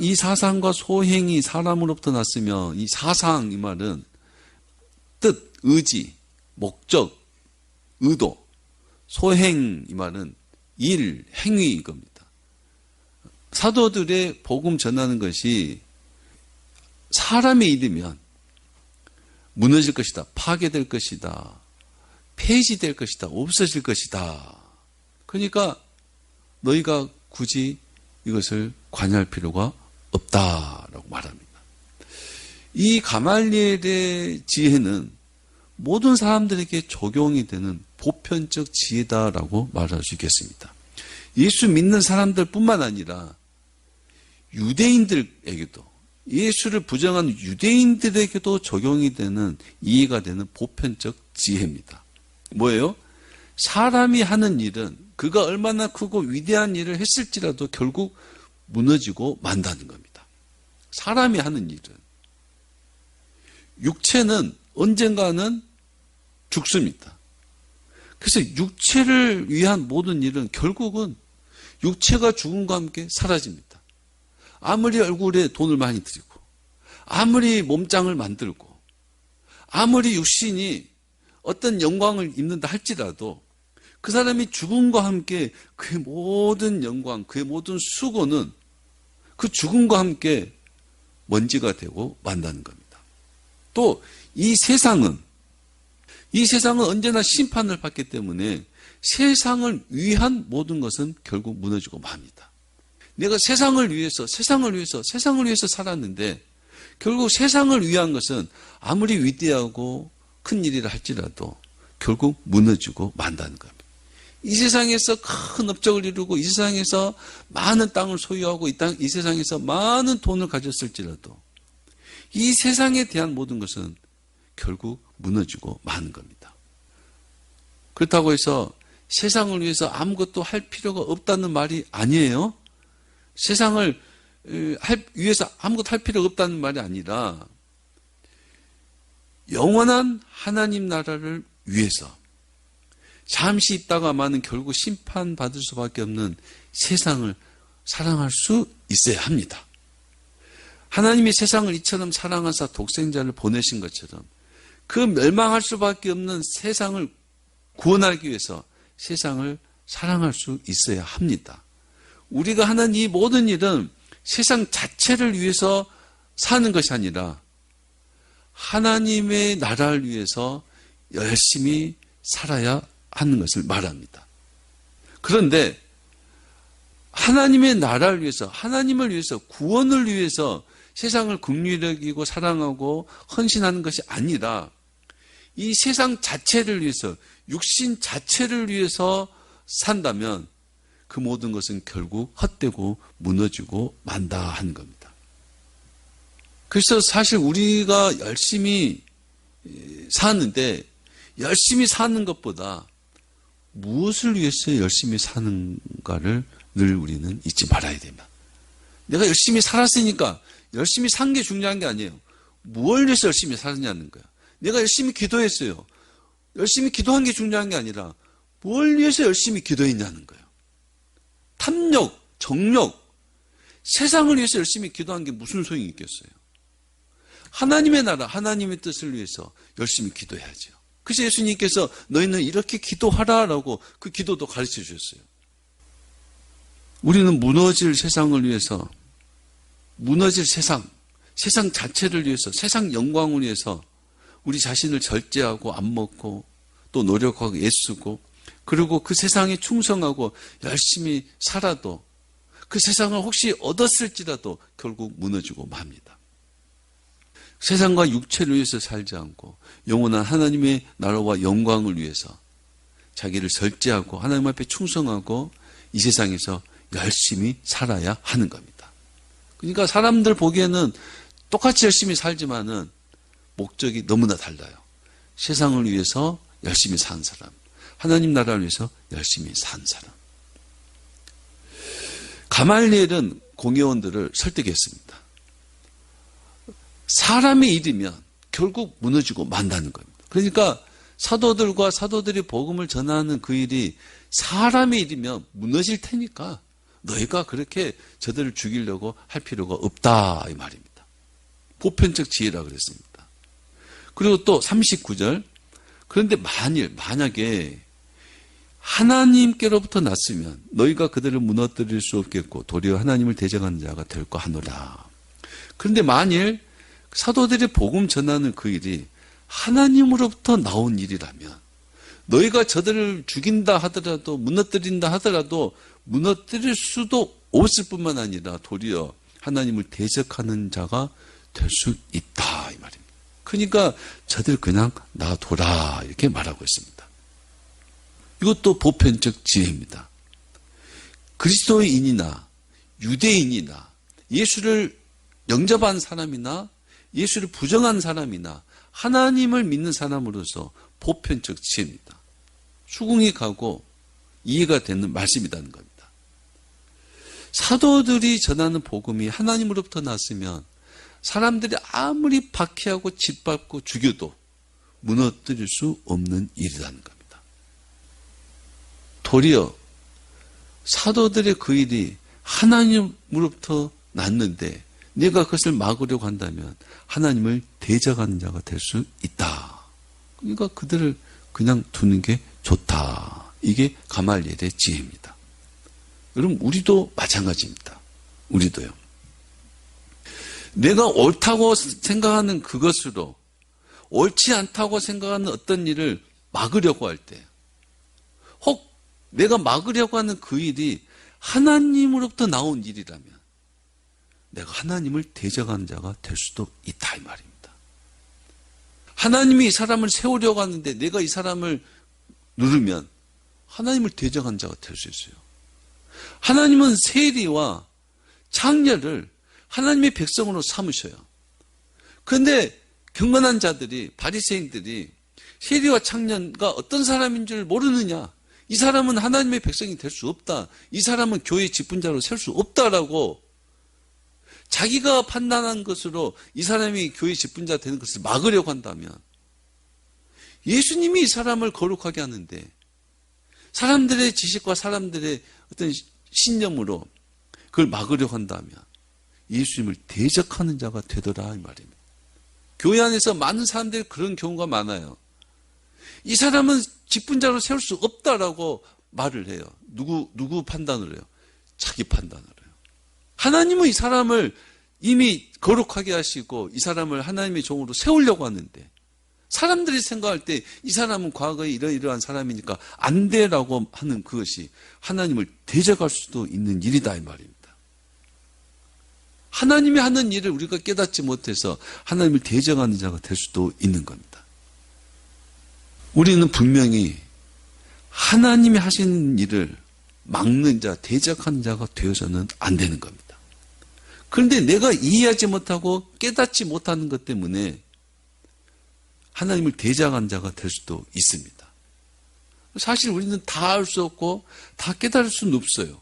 이 사상과 소행이 사람으로부터 났으며, 이 사상 이 말은 뜻, 의지, 목적, 의도, 소행 이 말은 일, 행위 이겁니다. 사도들의 복음 전하는 것이 사람의 일이면 무너질 것이다, 파괴될 것이다, 폐지될 것이다, 없어질 것이다. 그러니까 너희가 굳이 이것을 관여할 필요가 없다라고 말합니다. 이 가말리엘의 지혜는 모든 사람들에게 적용이 되는 보편적 지혜다라고 말할 수 있겠습니다. 예수 믿는 사람들뿐만 아니라 유대인들에게도, 예수를 부정하는 유대인들에게도 적용이 되는, 이해가 되는 보편적 지혜입니다. 뭐예요? 사람이 하는 일은 그가 얼마나 크고 위대한 일을 했을지라도 결국 무너지고 만다는 겁니다. 사람이 하는 일은. 육체는 언젠가는 죽습니다. 그래서 육체를 위한 모든 일은 결국은 육체가 죽음과 함께 사라집니다. 아무리 얼굴에 돈을 많이 들이고, 아무리 몸짱을 만들고, 아무리 육신이 어떤 영광을 입는다 할지라도 그 사람이 죽음과 함께 그의 모든 영광, 그의 모든 수고는 그 죽음과 함께 먼지가 되고 만다는 겁니다. 또 이 세상은 언제나 심판을 받기 때문에 세상을 위한 모든 것은 결국 무너지고 맙니다. 내가 세상을 위해서 살았는데 결국 세상을 위한 것은 아무리 위대하고 큰 일이라 할지라도 결국 무너지고 만다는 겁니다. 이 세상에서 큰 업적을 이루고 이 세상에서 많은 땅을 소유하고 이 세상에서 많은 돈을 가졌을지라도 이 세상에 대한 모든 것은 결국 무너지고 마는 겁니다. 그렇다고 해서 세상을 위해서 아무것도 할 필요가 없다는 말이 아니에요. 세상을 위해서 아무것도 할 필요가 없다는 말이 아니라 영원한 하나님 나라를 위해서 잠시 있다가만은 결국 심판받을 수밖에 없는 세상을 사랑할 수 있어야 합니다. 하나님이 세상을 이처럼 사랑하사 독생자를 보내신 것처럼 그 멸망할 수밖에 없는 세상을 구원하기 위해서 세상을 사랑할 수 있어야 합니다. 우리가 하는 이 모든 일은 세상 자체를 위해서 사는 것이 아니라 하나님의 나라를 위해서 열심히 살아야 하는 것을 말합니다. 그런데 하나님의 나라를 위해서, 하나님을 위해서, 구원을 위해서 세상을 긍휼히 여기고 사랑하고 헌신하는 것이 아니라 이 세상 자체를 위해서, 육신 자체를 위해서 산다면 그 모든 것은 결국 헛되고 무너지고 만다 하는 겁니다. 그래서 사실 우리가 열심히 사는데 열심히 사는 것보다 무엇을 위해서 열심히 사는가를 늘 우리는 잊지 말아야 됩니다. 내가 열심히 살았으니까 열심히 산 게 중요한 게 아니에요. 뭘 위해서 열심히 살았냐는 거야. 내가 열심히 기도했어요. 열심히 기도한 게 중요한 게 아니라 뭘 위해서 열심히 기도했냐는 거예요. 탐욕, 정욕, 세상을 위해서 열심히 기도한 게 무슨 소용이 있겠어요. 하나님의 나라, 하나님의 뜻을 위해서 열심히 기도해야죠. 그래서 예수님께서 너희는 이렇게 기도하라라고 그 기도도 가르쳐 주셨어요. 우리는 무너질 세상을 위해서, 무너질 세상 자체를 위해서, 세상 영광을 위해서 우리 자신을 절제하고 안 먹고 또 노력하고 애쓰고 그리고 그 세상에 충성하고 열심히 살아도 그 세상을 혹시 얻었을지라도 결국 무너지고 맙니다. 세상과 육체를 위해서 살지 않고 영원한 하나님의 나라와 영광을 위해서 자기를 절제하고 하나님 앞에 충성하고 이 세상에서 열심히 살아야 하는 겁니다. 그러니까 사람들 보기에는 똑같이 열심히 살지만은 목적이 너무나 달라요. 세상을 위해서 열심히 산 사람, 하나님 나라를 위해서 열심히 산 사람. 가말리엘은 공회원들을 설득했습니다. 사람의 일이면 결국 무너지고 만다는 겁니다. 그러니까 사도들과 사도들이 복음을 전하는 그 일이 사람의 일이면 무너질 테니까 너희가 그렇게 저들을 죽이려고 할 필요가 없다 이 말입니다. 보편적 지혜라 그랬습니다. 그리고 또 39절 그런데 만약에 하나님께로부터 났으면 너희가 그들을 무너뜨릴 수 없겠고 도리어 하나님을 대적하는 자가 될까 하노라. 그런데 만일 사도들의 복음 전하는 그 일이 하나님으로부터 나온 일이라면 너희가 저들을 죽인다 하더라도 무너뜨린다 하더라도 무너뜨릴 수도 없을 뿐만 아니라 도리어 하나님을 대적하는 자가 될 수 있다 이 말입니다. 그러니까 저들 그냥 놔둬라 이렇게 말하고 있습니다. 이것도 보편적 지혜입니다. 그리스도인이나 유대인이나 예수를 영접한 사람이나 예수를 부정한 사람이나 하나님을 믿는 사람으로서 보편적 지혜입니다. 수긍이 가고 이해가 되는 말씀이라는 겁니다. 사도들이 전하는 복음이 하나님으로부터 났으면 사람들이 아무리 박해하고 짓밟고 죽여도 무너뜨릴 수 없는 일이라는 겁니다. 도리어 사도들의 그 일이 하나님으로부터 났는데 내가 그것을 막으려고 한다면 하나님을 대적하는 자가 될 수 있다. 그러니까 그들을 그냥 두는 게 좋다. 이게 가말리엘의 지혜입니다. 여러분 우리도 마찬가지입니다. 우리도요. 내가 옳다고 생각하는 그것으로 옳지 않다고 생각하는 어떤 일을 막으려고 할 때 혹 내가 막으려고 하는 그 일이 하나님으로부터 나온 일이라면 내가 하나님을 대적하는 자가 될 수도 있다 이 말입니다. 하나님이 이 사람을 세우려고 하는데 내가 이 사람을 누르면 하나님을 대적하는 자가 될 수 있어요. 하나님은 세리와 창녀를 하나님의 백성으로 삼으셔요. 그런데 경건한 자들이 바리새인들이 세리와 창녀가 어떤 사람인 줄 모르느냐, 이 사람은 하나님의 백성이 될 수 없다, 이 사람은 교회의 직분자로 셀 수 없다라고 자기가 판단한 것으로 이 사람이 교회의 직분자 되는 것을 막으려고 한다면 예수님이 이 사람을 거룩하게 하는데 사람들의 지식과 사람들의 어떤 신념으로 그걸 막으려고 한다면 예수님을 대적하는 자가 되더라 이 말입니다. 교회 안에서 많은 사람들이 그런 경우가 많아요. 이 사람은 직분자로 세울 수 없다라고 말을 해요. 누구 판단을 해요? 자기 판단을 해요. 하나님은 이 사람을 이미 거룩하게 하시고 이 사람을 하나님의 종으로 세우려고 하는데 사람들이 생각할 때 이 사람은 과거에 이러이러한 사람이니까 안 돼라고 하는 그것이 하나님을 대적할 수도 있는 일이다 이 말입니다. 하나님이 하는 일을 우리가 깨닫지 못해서 하나님을 대적하는 자가 될 수도 있는 겁니다. 우리는 분명히 하나님이 하시는 일을 막는 자, 대적하는 자가 되어서는 안 되는 겁니다. 그런데 내가 이해하지 못하고 깨닫지 못하는 것 때문에 하나님을 대적하는 자가 될 수도 있습니다. 사실 우리는 다 알 수 없고 다 깨달을 수는 없어요.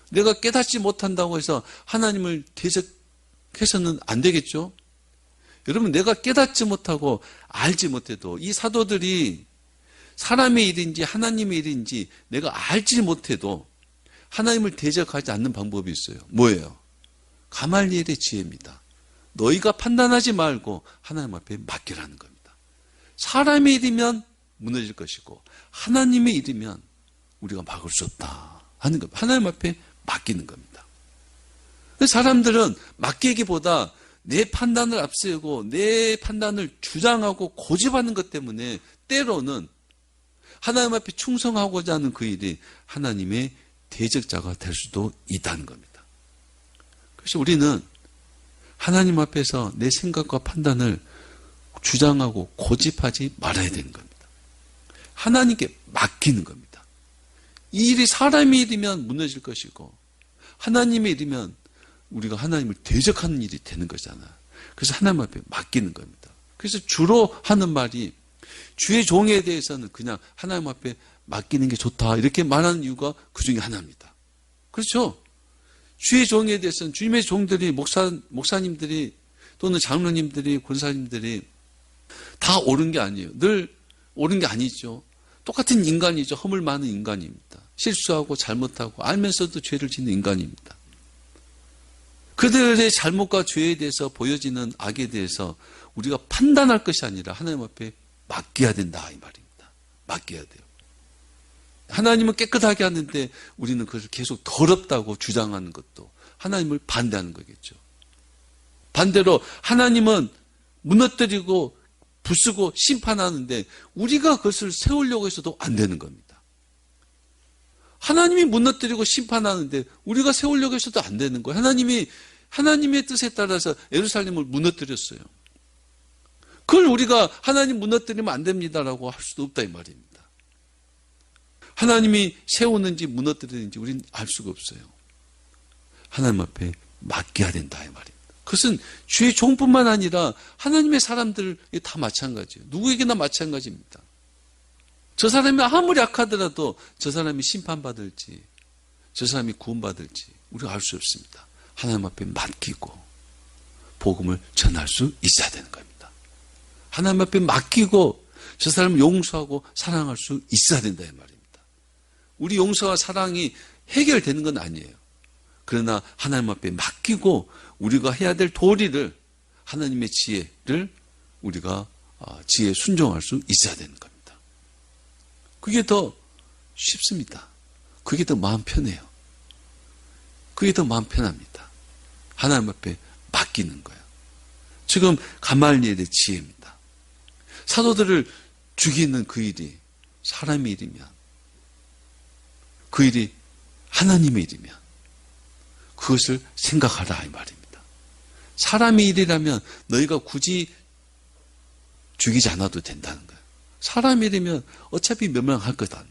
내가 깨닫지 못한다고 해서 하나님을 대적해서는 안 되겠죠? 여러분, 내가 깨닫지 못하고 알지 못해도 이 사도들이 사람의 일인지 하나님의 일인지 내가 알지 못해도 하나님을 대적하지 않는 방법이 있어요. 뭐예요? 가말리엘의 지혜입니다. 너희가 판단하지 말고 하나님 앞에 맡기라는 겁니다. 사람의 일이면 무너질 것이고 하나님의 일이면 우리가 막을 수 없다 하는 겁니다. 하나님 앞에 맡기는 겁니다. 사람들은 맡기기보다 내 판단을 앞세우고 내 판단을 주장하고 고집하는 것 때문에 때로는 하나님 앞에 충성하고자 하는 그 일이 하나님의 대적자가 될 수도 있다는 겁니다. 그래서 우리는 하나님 앞에서 내 생각과 판단을 주장하고 고집하지 말아야 되는 겁니다. 하나님께 맡기는 겁니다. 이 일이 사람의 일이면 무너질 것이고 하나님의 일이면 우리가 하나님을 대적하는 일이 되는 거잖아요. 그래서 하나님 앞에 맡기는 겁니다. 그래서 주로 하는 말이 주의 종에 대해서는 그냥 하나님 앞에 맡기는 게 좋다 이렇게 말하는 이유가 그 중에 하나입니다. 그렇죠? 주의 종에 대해서는 주님의 종들이 목사님들이 또는 장로님들이 권사님들이 다 옳은 게 아니에요. 늘 옳은 게 아니죠. 똑같은 인간이죠. 허물 많은 인간입니다. 실수하고 잘못하고 알면서도 죄를 짓는 인간입니다. 그들의 잘못과 죄에 대해서 보여지는 악에 대해서 우리가 판단할 것이 아니라 하나님 앞에 맡겨야 된다 이 말입니다. 맡겨야 돼요. 하나님은 깨끗하게 하는데 우리는 그것을 계속 더럽다고 주장하는 것도 하나님을 반대하는 거겠죠. 반대로 하나님은 무너뜨리고 부수고 심판하는데 우리가 그것을 세우려고 해서도 안 되는 겁니다. 하나님이 무너뜨리고 심판하는데 우리가 세우려고 해서도 안 되는 거예요. 하나님의 뜻에 따라서 예루살렘을 무너뜨렸어요. 그걸 우리가 하나님 무너뜨리면 안 됩니다라고 할 수도 없다 이 말입니다. 하나님이 세우는지 무너뜨리는지 우리는 알 수가 없어요. 하나님 앞에 맡겨야 된다 이 말입니다. 그것은 주의 종뿐만 아니라 하나님의 사람들 다 마찬가지예요. 누구에게나 마찬가지입니다. 저 사람이 아무리 악하더라도 저 사람이 심판받을지 저 사람이 구원받을지 우리가 알 수 없습니다. 하나님 앞에 맡기고 복음을 전할 수 있어야 되는 겁니다. 하나님 앞에 맡기고 저 사람을 용서하고 사랑할 수 있어야 된다 이 말입니다. 우리 용서와 사랑이 해결되는 건 아니에요. 그러나 하나님 앞에 맡기고 우리가 해야 될 도리를 하나님의 지혜를 우리가 지혜에 순종할 수 있어야 되는 겁니다. 그게 더 쉽습니다. 그게 더 마음 편해요. 그게 더 마음 편합니다. 하나님 앞에 맡기는 거예요. 지금 가말리엘의 지혜입니다. 사도들을 죽이는 그 일이 사람의 일이면 그 일이 하나님의 일이면 그것을 생각하라 이 말입니다. 사람의 일이라면 너희가 굳이 죽이지 않아도 된다는 거예요. 사람의 일이면 어차피 멸망할 거다.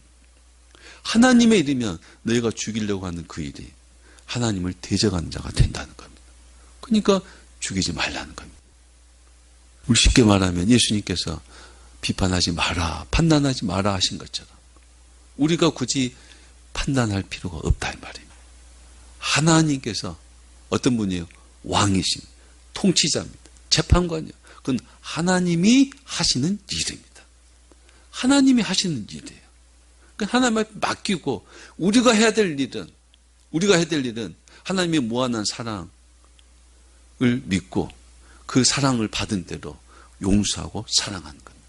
하나님의 일이면 너희가 죽이려고 하는 그 일이 하나님을 대적하는 자가 된다는 겁니다. 그러니까 죽이지 말라는 겁니다. 우리 쉽게 말하면 예수님께서 비판하지 마라, 판단하지 마라 하신 것처럼 우리가 굳이 판단할 필요가 없다 이 말입니다. 하나님께서 어떤 분이에요? 왕이신 통치자입니다. 재판관이요. 그건 하나님이 하시는 일입니다. 하나님이 하시는 일이에요. 그러니까 하나님 앞에 맡기고 우리가 해야 될 일은 하나님의 무한한 사랑을 믿고 그 사랑을 받은 대로 용서하고 사랑하는 겁니다.